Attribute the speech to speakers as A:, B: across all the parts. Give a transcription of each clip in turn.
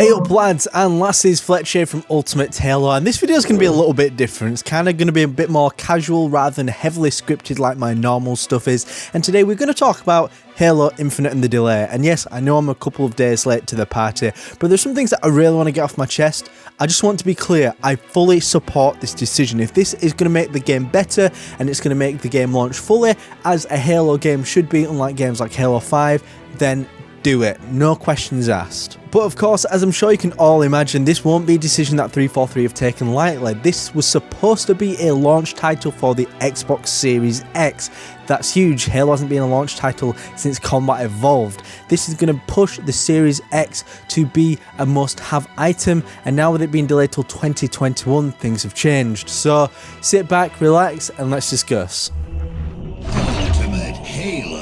A: Hey up lads and lasses, Fletch here from Ultimate Halo, and this video is going to be a little bit different. It's kind of going to be a bit more casual rather than heavily scripted like my normal stuff is. And today we're going to talk about Halo Infinite and the delay. And yes, I know I'm a couple of days late to the party, but there's some things that I really want to get off my chest. I just want to be clear, I fully support this decision. If this is going to make the game better and it's going to make the game launch fully as a Halo game should be, unlike games like Halo 5, then do it, no questions asked. But of course, as I'm sure you can all imagine, this won't be a decision that 343 have taken lightly. This was supposed to be a launch title for the Xbox Series X. That's huge. Halo hasn't been a launch title since Combat Evolved. This is going to push the Series X to be a must-have item, and now with it being delayed till 2021, things have changed. So sit back, relax, and let's discuss.
B: Ultimate Halo.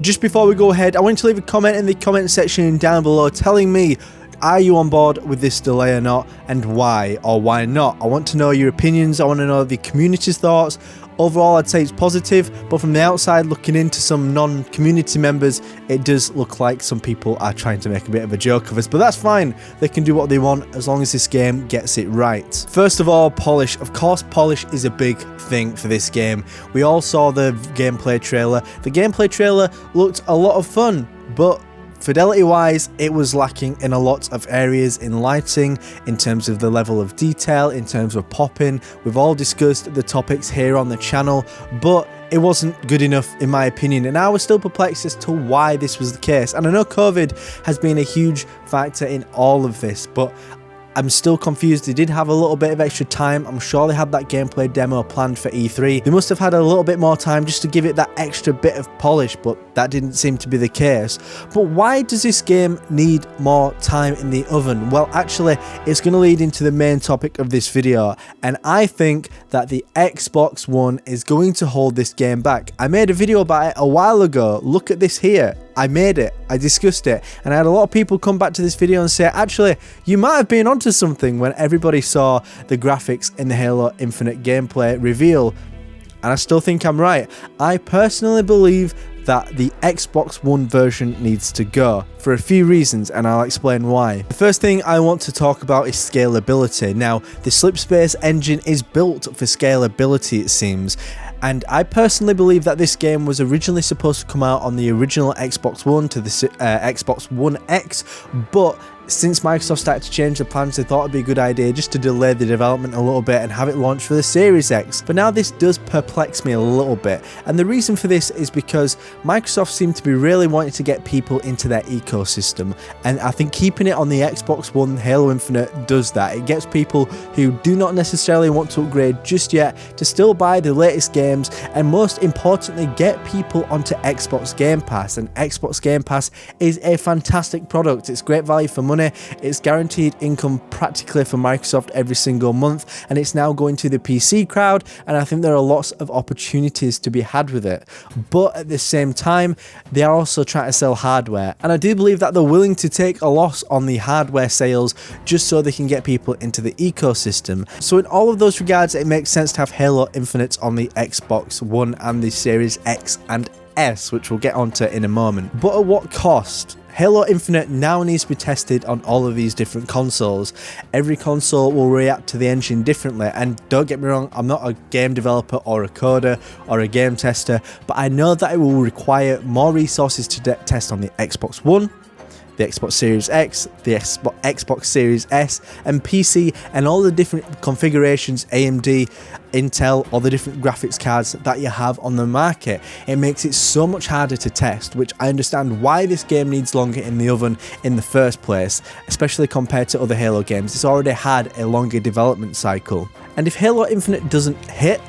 A: Just before we go ahead, I want you to leave a comment in the comment section down below telling me, are you on board with this delay or not, and why or why not? I want to know your opinions, I want to know the community's thoughts. Overall, I'd say it's positive, but from the outside looking into some non-community members, it does look like some people are trying to make a bit of a joke of us, but that's fine. They can do what they want as long as this game gets it right. First of all, polish. Of course, polish is a big thing for this game. We all saw the gameplay trailer. The gameplay trailer looked a lot of fun, but fidelity wise, it was lacking in a lot of areas, in lighting, in terms of the level of detail, in terms of popping. We've all discussed the topics here on the channel, but it wasn't good enough in my opinion, and I was still perplexed as to why this was the case. And I know COVID has been a huge factor in all of this, but I'm still confused. They did have a little bit of extra time. I'm sure they had that gameplay demo planned for E3. They must have had a little bit more time just to give it that extra bit of polish, but that didn't seem to be the case. But why does this game need more time in the oven? Well, actually, it's going to lead into the main topic of this video, and I think that the Xbox One is going to hold this game back. I made a video about it a while ago. Look at this here. I made it, I discussed it, and I had a lot of people come back to this video and say, actually, you might have been onto something when everybody saw the graphics in the Halo Infinite gameplay reveal. And I still think I'm right. I personally believe that the Xbox One version needs to go for a few reasons, and I'll explain why. The first thing I want to talk about is scalability. Now, the Slipspace engine is built for scalability, it seems. And I personally believe that this game was originally supposed to come out on the original Xbox One to the Xbox One X, but since Microsoft started to change the plans, they thought it'd be a good idea just to delay the development a little bit and have it launched for the Series X. But now this does perplex me a little bit, and the reason for this is because Microsoft seemed to be really wanting to get people into their ecosystem, and I think keeping it on the Xbox One Halo Infinite does that. It gets people who do not necessarily want to upgrade just yet to still buy the latest games, and most importantly, get people onto Xbox Game Pass. And Xbox Game Pass is a fantastic product. It's great value for money. It's guaranteed income practically for Microsoft every single month, and it's now going to the PC crowd, and I think there are lots of opportunities to be had with it. But at the same time, they are also trying to sell hardware, and I do believe that they're willing to take a loss on the hardware sales just so they can get people into the ecosystem. So in all of those regards, it makes sense to have Halo Infinite on the Xbox One and the Series X and S, which we'll get onto in a moment. But at what cost? Halo Infinite now needs to be tested on all of these different consoles. Every console will react to the engine differently, and don't get me wrong, I'm not a game developer or a coder or a game tester, but I know that it will require more resources to test on the Xbox One, the Xbox Series X, the Xbox Series S, and PC, and all the different configurations, AMD, Intel, all the different graphics cards that you have on the market. It makes it so much harder to test, which I understand why this game needs longer in the oven in the first place, especially compared to other Halo games. It's already had a longer development cycle. And if Halo Infinite doesn't hit,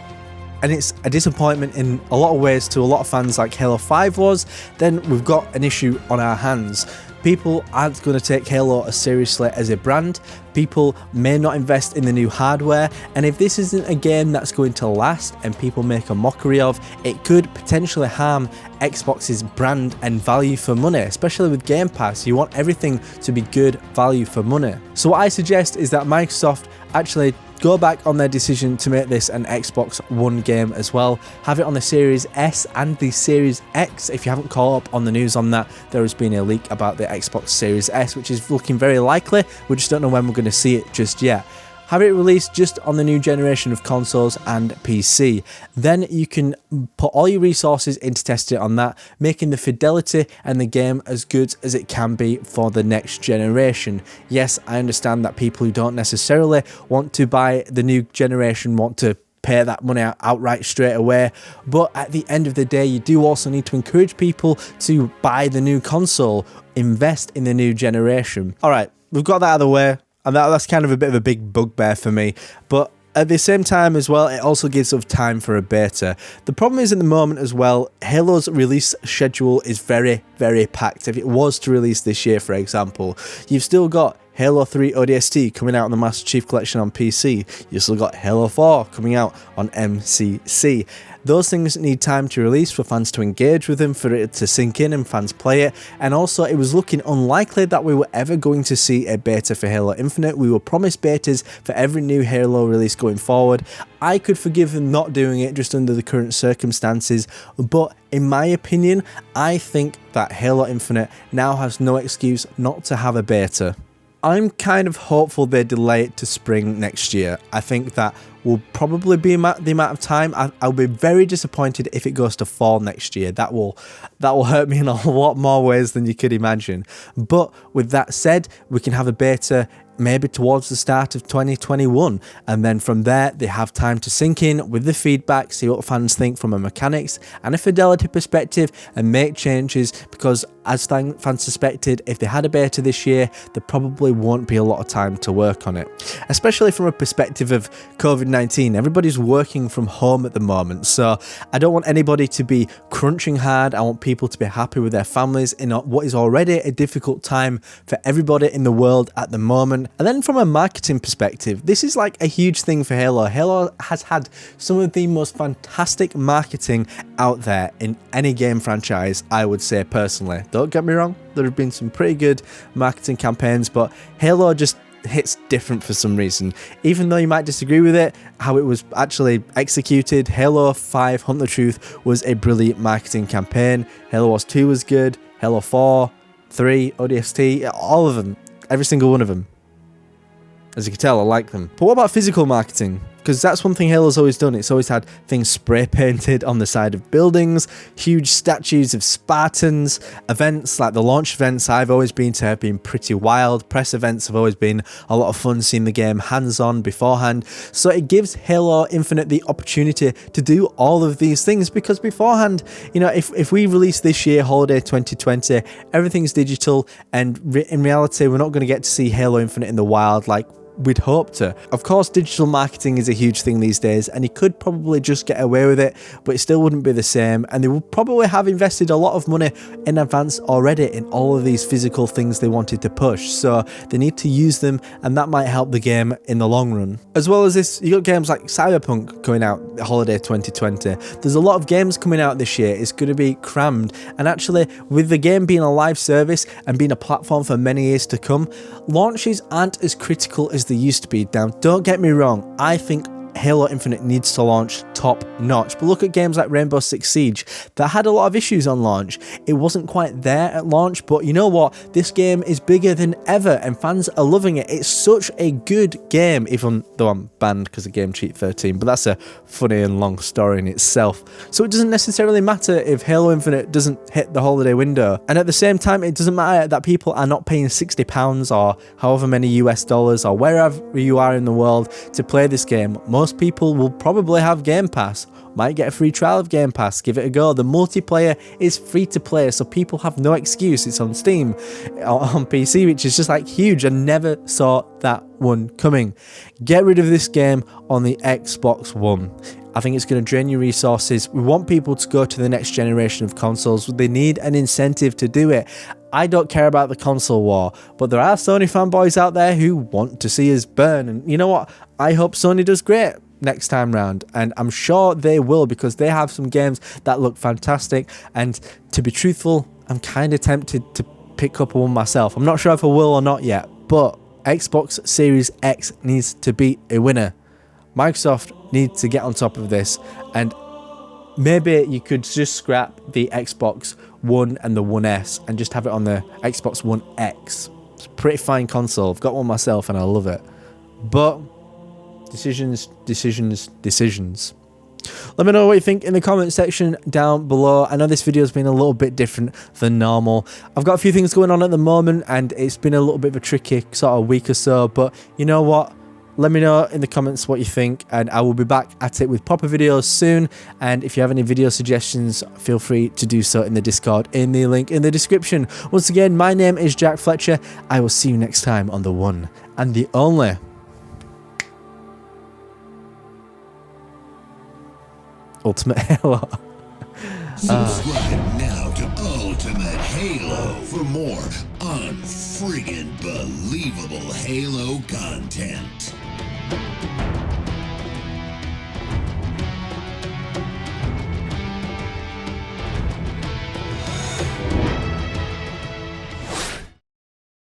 A: and it's a disappointment in a lot of ways to a lot of fans like Halo 5 was, then we've got an issue on our hands. People aren't going to take Halo as seriously as a brand. People may not invest in the new hardware, and if this isn't a game that's going to last and people make a mockery of, it could potentially harm Xbox's brand and value for money, especially with Game Pass. You want everything to be good value for money. So what I suggest is that Microsoft actually go back on their decision to make this an Xbox One game as well. Have it on the Series S and the Series X. If you haven't caught up on the news on that, there has been a leak about the Xbox Series S, which is looking very likely. We just don't know when we're going to see it just yet. Have it released just on the new generation of consoles and PC. Then you can put all your resources into testing it on that, making the fidelity and the game as good as it can be for the next generation. Yes, I understand that people who don't necessarily want to buy the new generation want to pay that money outright straight away, but at the end of the day, you do also need to encourage people to buy the new console, invest in the new generation. All right, we've got that out of the way. And that's kind of a bit of a big bugbear for me. But at the same time as well, it also gives us time for a beta. The problem is at the moment as well, Halo's release schedule is very, very packed. If it was to release this year, for example, you've still got Halo 3 ODST coming out on the Master Chief Collection on PC. You've still got Halo 4 coming out on MCC. Those things need time to release for fans to engage with them, for it to sink in and fans play it. And also, it was looking unlikely that we were ever going to see a beta for Halo Infinite. We were promised betas for every new Halo release going forward. I could forgive them not doing it just under the current circumstances, but in my opinion, I think that Halo Infinite now has no excuse not to have a beta. I'm kind of hopeful they delay it to spring next year. I think that will probably be the amount of time. I'll be very disappointed if it goes to fall next year. That will hurt me in a lot more ways than you could imagine. But with that said, we can have a beta maybe towards the start of 2021, and then from there they have time to sink in with the feedback, see what fans think from a mechanics and a fidelity perspective, and make changes, because as fans suspected, if they had a beta this year, there probably won't be a lot of time to work on it, especially from a perspective of COVID-19. Everybody's working from home at the moment, so I don't want anybody to be crunching hard. I want people to be happy with their families in what is already a difficult time for everybody in the world at the moment. And then from a marketing perspective, this is like a huge thing for Halo. Halo has had some of the most fantastic marketing out there in any game franchise, I would say personally. Don't get me wrong, there have been some pretty good marketing campaigns, but Halo just hits different for some reason. Even though you might disagree with it, how it was actually executed, Halo 5 Hunt the Truth was a brilliant marketing campaign. Halo Wars 2 was good, Halo 4, 3, ODST, all of them, every single one of them. As you can tell, I like them. But what about physical marketing? Because that's one thing Halo's always done. It's always had things spray painted on the side of buildings, huge statues of Spartans, events like the launch events I've always been to have been pretty wild. Press events have always been a lot of fun, seeing the game hands-on beforehand. So it gives Halo Infinite the opportunity to do all of these things, because beforehand, you know, if we release this year, holiday 2020, everything's digital, and in reality, we're not going to get to see Halo Infinite in the wild like we'd hope to. Of course, digital marketing is a huge thing these days, and you could probably just get away with it, but it still wouldn't be the same, and they would probably have invested a lot of money in advance already in all of these physical things they wanted to push, so they need to use them, and that might help the game in the long run. As well as this, you got games like Cyberpunk coming out holiday 2020. There's a lot of games coming out this year. It's going to be crammed, and actually with the game being a live service and being a platform for many years to come, launches aren't as critical as they used to be. Now, don't get me wrong, I think Halo Infinite needs to launch top notch, but look at games like Rainbow Six Siege that had a lot of issues on launch. It wasn't quite there at launch, but you know what, this game is bigger than ever and fans are loving it. It's such a good game, even though I'm banned because of Game Cheat 13, but that's a funny and long story in itself. So it doesn't necessarily matter if Halo Infinite doesn't hit the holiday window, and at the same time it doesn't matter that people are not paying £60 or however many US dollars or wherever you are in the world to play this game. Most people will probably have Game Pass, might get a free trial of Game Pass, give it a go. The multiplayer is free to play, so people have no excuse. It's on Steam, on PC, which is just like huge. I never saw that one coming. Get rid of this game on the Xbox One. I think it's going to drain your resources. We want people to go to the next generation of consoles. They need an incentive to do it. I don't care about the console war, but there are Sony fanboys out there who want to see us burn. And you know what? I hope Sony does great next time round, and I'm sure they will, because they have some games that look fantastic, and to be truthful, I'm kind of tempted to pick up one myself. I'm not sure if I will or not yet, but Xbox Series X needs to be a winner. Microsoft needs to get on top of this, and maybe you could just scrap the Xbox One and the One S and just have it on the Xbox One X. It's a pretty fine console. I've got one myself and I love it. But decisions. Let me know what you think in the comment section down below. I know this video has been a little bit different than normal. I've got a few things going on at the moment and it's been a little bit of a tricky sort of week or so, but you know what? Let me know in the comments what you think, and I will be back at it with proper videos soon. And if you have any video suggestions, feel free to do so in the Discord in the link in the description. Once again, my name is Jack Fletcher. I will see you next time on the one and the only Ultimate Halo.
B: Subscribe now to Ultimate Halo for more unfriggin' believable Halo content.